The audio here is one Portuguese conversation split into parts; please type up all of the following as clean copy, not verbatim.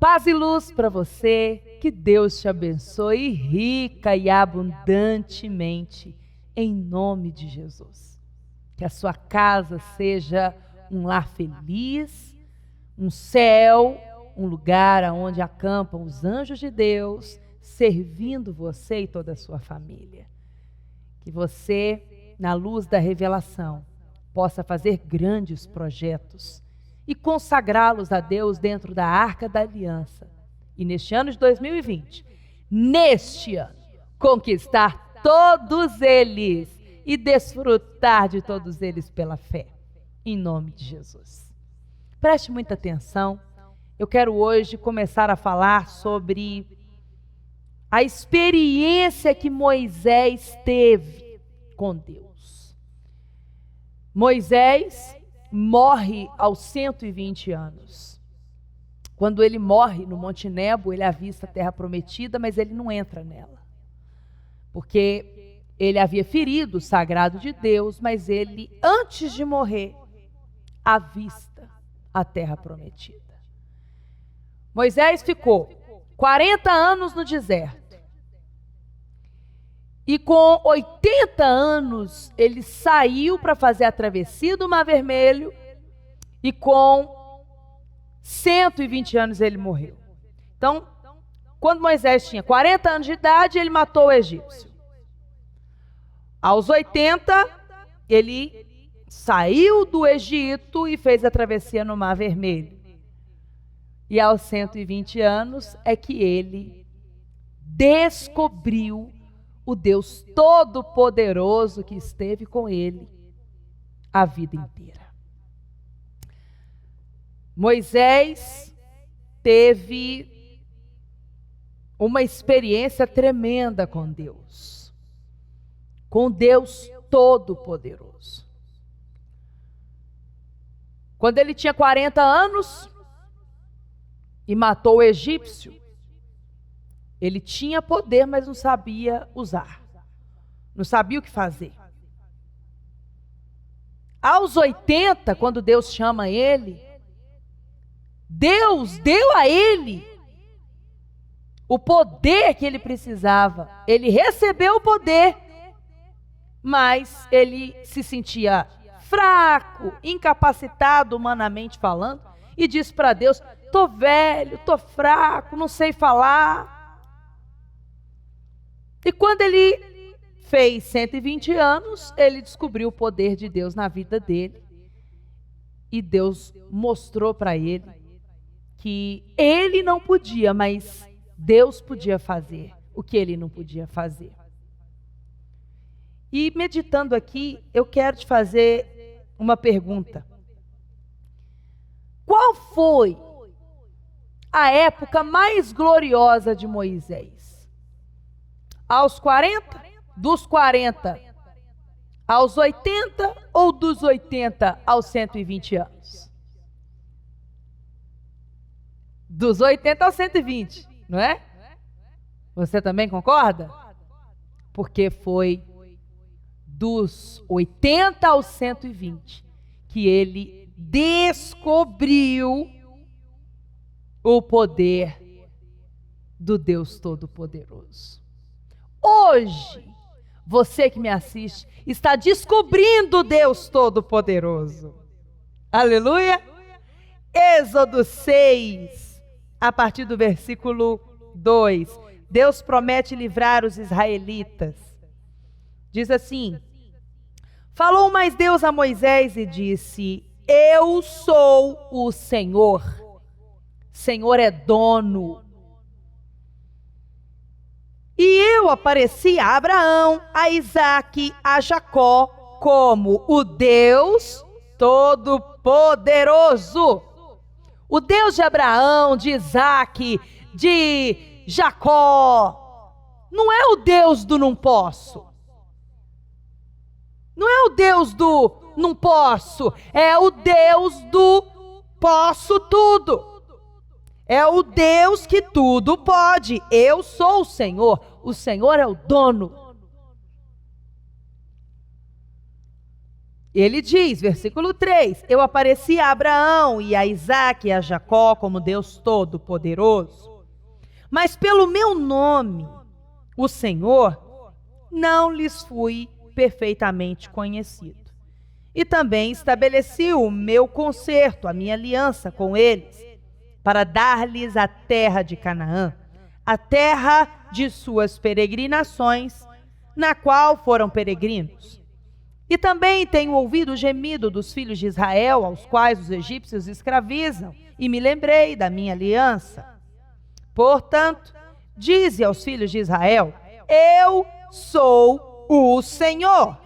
Paz e luz para você, que Deus te abençoe rica e abundantemente, em nome de Jesus. Que a sua casa seja um lar feliz, um céu, um lugar onde acampam os anjos de Deus, servindo você e toda a sua família. Que você, na luz da revelação, possa fazer grandes projetos e consagrá-los a Deus dentro da Arca da Aliança. E neste ano de 2020, neste ano, conquistar todos eles e desfrutar de todos eles pela fé, em nome de Jesus. Preste muita atenção, eu quero hoje começar a falar sobre a experiência que Moisés teve com Deus. Moisés morre aos 120 anos. Quando ele morre no Monte Nebo, ele avista a terra prometida, mas ele não entra nela. Porque ele havia ferido o sagrado de Deus, mas ele, antes de morrer, avista a terra prometida. Moisés ficou 40 anos no deserto. E com 80 anos, ele saiu para fazer a travessia do Mar Vermelho. E com 120 anos ele morreu. Então, quando Moisés tinha 40 anos de idade, ele matou o egípcio. Aos 80, ele saiu do Egito e fez a travessia no Mar Vermelho. E aos 120 anos é que ele descobriu o Deus Todo-Poderoso que esteve com ele a vida inteira. Moisés teve uma experiência tremenda com Deus Todo-Poderoso. Quando ele tinha 40 anos e matou o egípcio, ele tinha poder, mas não sabia usar. Não sabia o que fazer. Aos 80, quando Deus chama ele, Deus deu a ele o poder que ele precisava. Ele recebeu o poder, mas ele se sentia fraco, incapacitado humanamente falando, e disse para Deus: tô velho, tô fraco, não sei falar. E quando ele fez 120 anos, ele descobriu o poder de Deus na vida dele. E Deus mostrou para ele que ele não podia, mas Deus podia fazer o que ele não podia fazer. E meditando aqui, eu quero te fazer uma pergunta. Qual foi a época mais gloriosa de Moisés? Aos 40, dos 40 aos 80 ou dos 80 aos 120 anos? Dos 80 aos 120, não é? Você também concorda? Porque foi dos 80 aos 120 que ele descobriu o poder do Deus Todo-Poderoso. Hoje, você que me assiste, está descobrindo o Deus Todo-Poderoso. Aleluia! Êxodo 6, a partir do versículo 2. Deus promete livrar os israelitas. Diz assim: falou mais Deus a Moisés e disse: eu sou o Senhor. Senhor é dono. E eu apareci a Abraão, a Isaque, a Jacó, como o Deus Todo-Poderoso. O Deus de Abraão, de Isaque, de Jacó. Não é o Deus do não posso. Não é o Deus do não posso. É o Deus do posso tudo. É o Deus que tudo pode. Eu sou o Senhor. O Senhor é o dono. Ele diz, versículo 3, eu apareci a Abraão e a Isaque e a Jacó como Deus Todo-Poderoso, mas pelo meu nome, o Senhor, não lhes fui perfeitamente conhecido. E também estabeleci o meu concerto, a minha aliança com eles, para dar-lhes a terra de Canaã, a terra de suas peregrinações, na qual foram peregrinos. E também tenho ouvido o gemido dos filhos de Israel, aos quais os egípcios escravizam, e me lembrei da minha aliança. Portanto, dize aos filhos de Israel, eu sou o Senhor.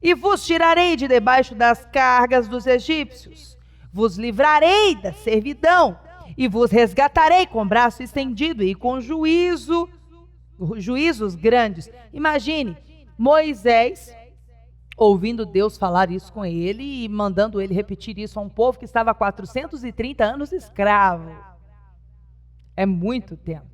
E vos tirarei de debaixo das cargas dos egípcios, vos livrarei da servidão, e vos resgatarei com braço estendido e com juízos grandes. Imagine, Moisés ouvindo Deus falar isso com ele e mandando ele repetir isso a um povo que estava há 430 anos escravo. É muito tempo.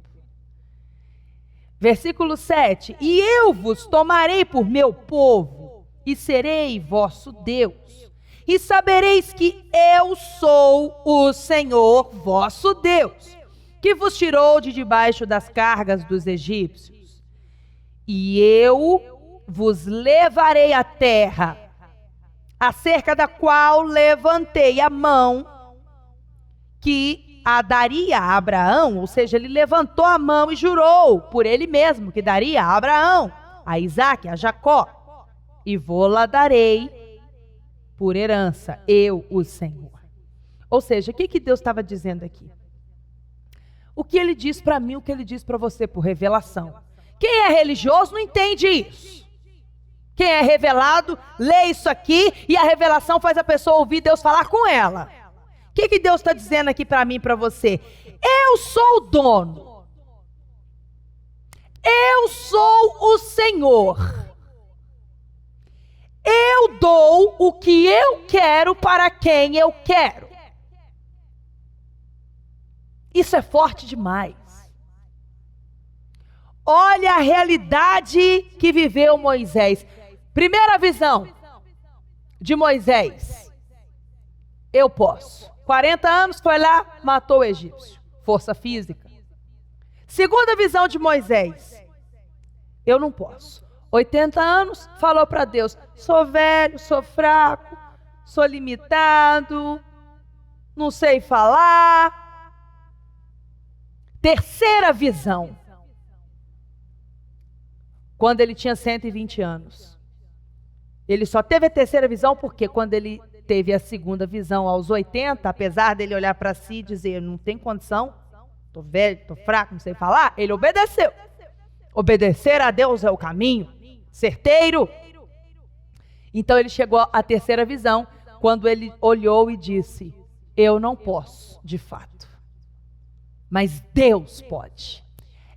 Versículo 7, e eu vos tomarei por meu povo, e serei vosso Deus, e sabereis que eu sou o Senhor vosso Deus, que vos tirou de debaixo das cargas dos egípcios. E eu vos levarei à terra, acerca da qual levantei a mão, que a daria a Abraão, ou seja, ele levantou a mão e jurou por ele mesmo que daria a Abraão, a Isaque, a Jacó, e vou-la darei por herança, eu, o Senhor. Ou seja, o que Deus estava dizendo aqui? O que ele diz para mim, o que ele diz para você por revelação. Quem é religioso não entende isso. Quem é revelado, lê isso aqui e a revelação faz a pessoa ouvir Deus falar com ela. O que Deus está dizendo aqui para mim e para você? Eu sou o dono. Eu sou o Senhor. Eu dou o que eu quero para quem eu quero. Isso é forte demais. Olha a realidade que viveu Moisés. Primeira visão de Moisés. Eu posso. 40 anos foi lá, matou o egípcio. Força física. Segunda visão de Moisés. Eu não posso. 80 anos, falou para Deus, sou velho, sou fraco, sou limitado, não sei falar. Terceira visão. Quando ele tinha 120 anos. Ele só teve a terceira visão porque quando ele teve a segunda visão aos 80, apesar dele olhar para si e dizer, não tem condição, estou velho, estou fraco, não sei falar, ele obedeceu. Obedecer a Deus é o caminho certeiro. Então ele chegou à terceira visão, quando ele olhou e disse, eu não posso, de fato, mas Deus pode.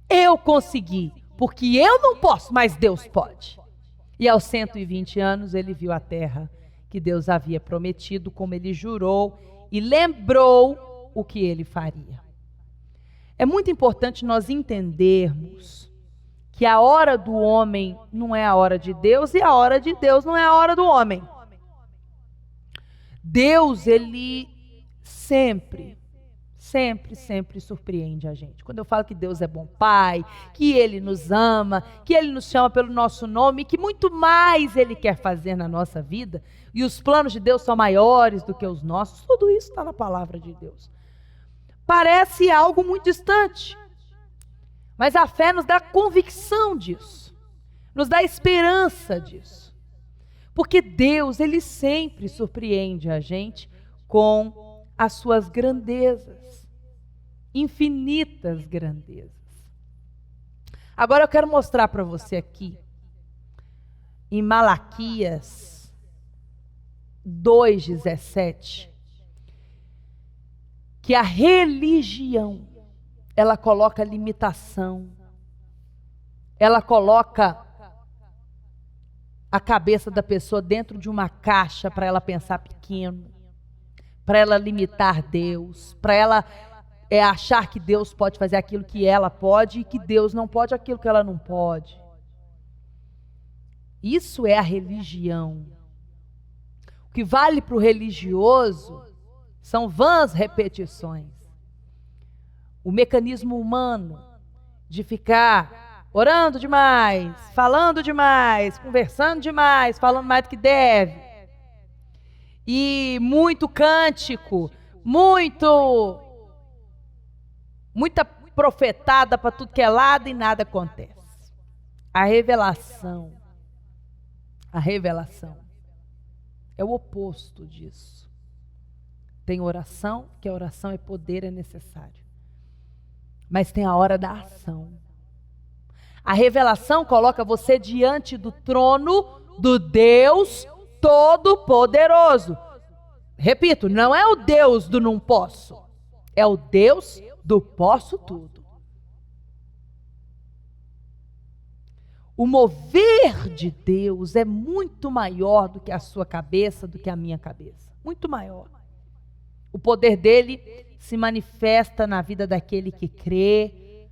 Eu consegui, porque eu não posso, mas Deus pode. E aos 120 anos ele viu a terra que Deus havia prometido, como ele jurou, e lembrou o que ele faria. É muito importante nós entendermos que a hora do homem não é a hora de Deus e a hora de Deus não é a hora do homem. Deus, ele sempre surpreende a gente. Quando eu falo que Deus é bom pai, que Ele nos ama, que Ele nos chama pelo nosso nome, que muito mais Ele quer fazer na nossa vida, e os planos de Deus são maiores do que os nossos, tudo isso está na palavra de Deus. Parece algo muito distante, mas a fé nos dá convicção disso, nos dá esperança disso, porque Deus, Ele sempre surpreende a gente com as suas grandezas, infinitas grandezas. Agora eu quero mostrar para você aqui, em Malaquias 2:17, que a religião, ela coloca limitação, ela coloca a cabeça da pessoa dentro de uma caixa para ela pensar pequeno, para ela limitar Deus, para ela achar que Deus pode fazer aquilo que ela pode e que Deus não pode aquilo que ela não pode. Isso é a religião. que vale para o religioso são vãs repetições. O mecanismo humano de ficar orando demais, falando demais, conversando demais, falando mais do que deve. E muito cântico, muita profetada para tudo que é lado e nada acontece. A revelação é o oposto disso. Tem oração, que a oração é poder, é necessário. Mas tem a hora da ação. A revelação coloca você diante do trono do Deus Todo-Poderoso. Repito, não é o Deus do não posso, é o Deus do posso tudo. O mover de Deus é muito maior do que a sua cabeça, do que a minha cabeça. Muito maior. O poder dele se manifesta na vida daquele que crê,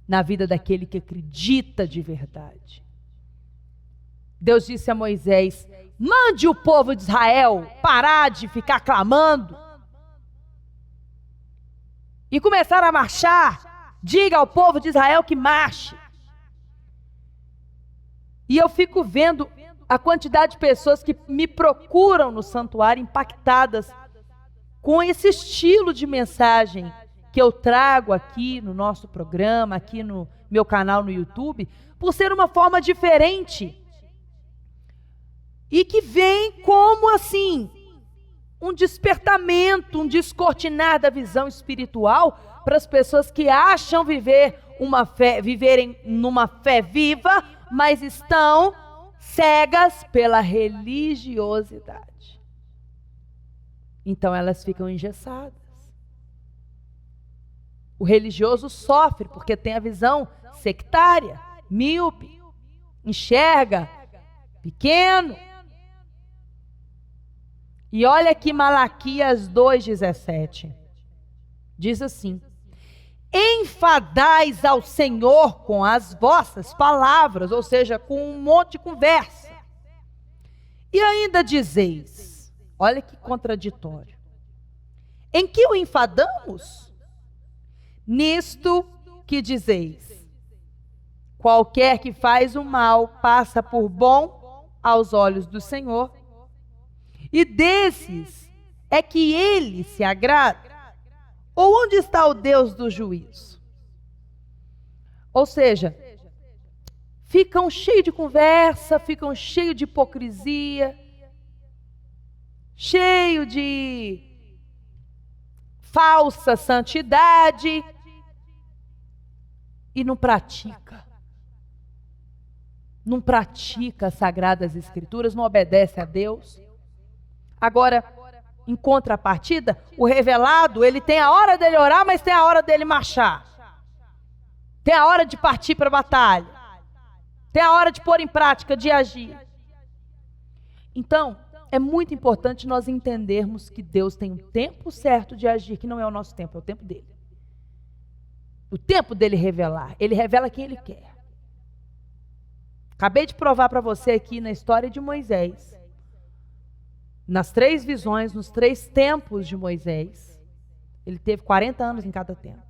na vida daquele que acredita de verdade. Deus disse a Moisés: mande o povo de Israel parar de ficar clamando e começar a marchar. Diga ao povo de Israel que marche. E eu fico vendo a quantidade de pessoas que me procuram no santuário impactadas com esse estilo de mensagem que eu trago aqui no nosso programa, aqui no meu canal no YouTube, por ser uma forma diferente. E que vem como assim, um despertamento, um descortinar da visão espiritual para as pessoas que acham viverem numa fé viva, mas estão cegas pela religiosidade. Então elas ficam engessadas. O religioso sofre porque tem a visão sectária, míope, enxerga pequeno. E olha aqui Malaquias 2,17. Diz assim: enfadais ao Senhor com as vossas palavras, ou seja, com um monte de conversa. E ainda dizeis, olha que contraditório, em que o enfadamos? Nisto que dizeis, qualquer que faz o mal passa por bom aos olhos do Senhor, e desses é que ele se agrada. Ou onde está o Deus do juízo? Ou seja, ficam cheios de conversa, ficam cheios de hipocrisia, cheio de falsa santidade e não pratica. Não pratica as Sagradas Escrituras, não obedece a Deus. Agora, em contrapartida, o revelado, ele tem a hora dele orar, mas tem a hora dele marchar. Tem a hora de partir para a batalha. Tem a hora de pôr em prática, de agir. Então, é muito importante nós entendermos que Deus tem um tempo certo de agir, que não é o nosso tempo, é o tempo dele. O tempo dele revelar. Ele revela quem ele quer. Acabei de provar para você aqui na história de Moisés. Nas 3 visões, nos 3 tempos de Moisés, ele teve 40 anos em cada tempo.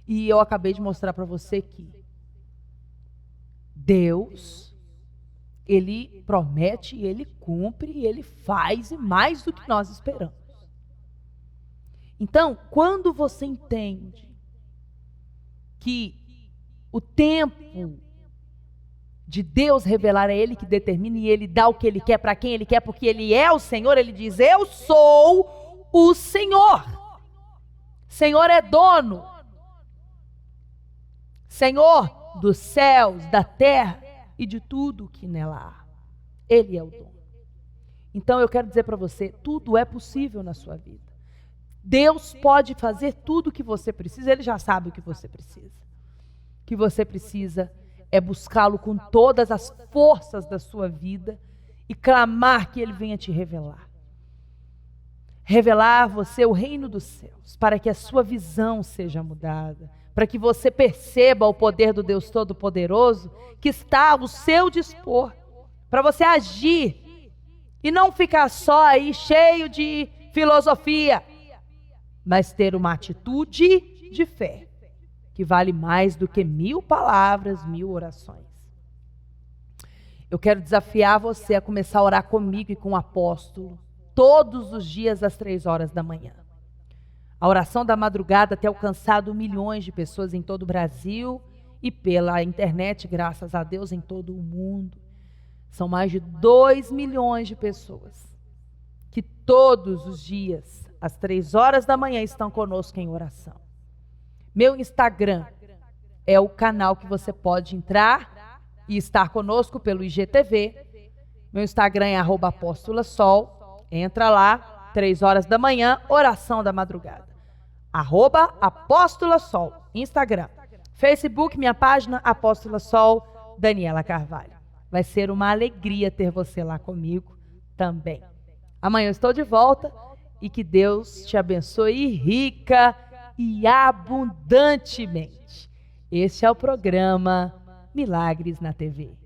E eu acabei de mostrar para você que Deus, ele promete, ele cumpre, ele faz e mais do que nós esperamos. Então, quando você entende que o tempo de Deus revelar a ele que determina e ele dá o que ele quer para quem ele quer, porque ele é o Senhor, ele diz: eu sou o Senhor. Senhor é dono. Senhor dos céus, da terra e de tudo que nela há. Ele é o dono. Então eu quero dizer para você, tudo é possível na sua vida. Deus pode fazer tudo o que você precisa, ele já sabe o que você precisa. O que você precisa é buscá-lo com todas as forças da sua vida e clamar que ele venha te revelar. Revelar a você o reino dos céus, para que a sua visão seja mudada, para que você perceba o poder do Deus Todo-Poderoso que está ao seu dispor, para você agir E não ficar só aí cheio de filosofia, mas ter uma atitude de fé, que vale mais do que 1000 palavras, 1000 orações. Eu quero desafiar você a começar a orar comigo e com o apóstolo, todos os dias às 3 horas da manhã. A oração da madrugada tem alcançado milhões de pessoas em todo o Brasil e pela internet, graças a Deus, em todo o mundo. São mais de 2 milhões de pessoas que todos os dias, às 3 horas da manhã, estão conosco em oração. Meu Instagram é o canal que você pode entrar e estar conosco pelo IGTV. Meu Instagram é @apóstolasol. Entra lá, 3 horas da manhã, oração da madrugada. @apóstolasol, Instagram. Facebook, minha página, Apóstola Sol, Daniela Carvalho. Vai ser uma alegria ter você lá comigo também. Amanhã eu estou de volta e que Deus te abençoe rica e abundantemente. Este é o programa Milagres na TV.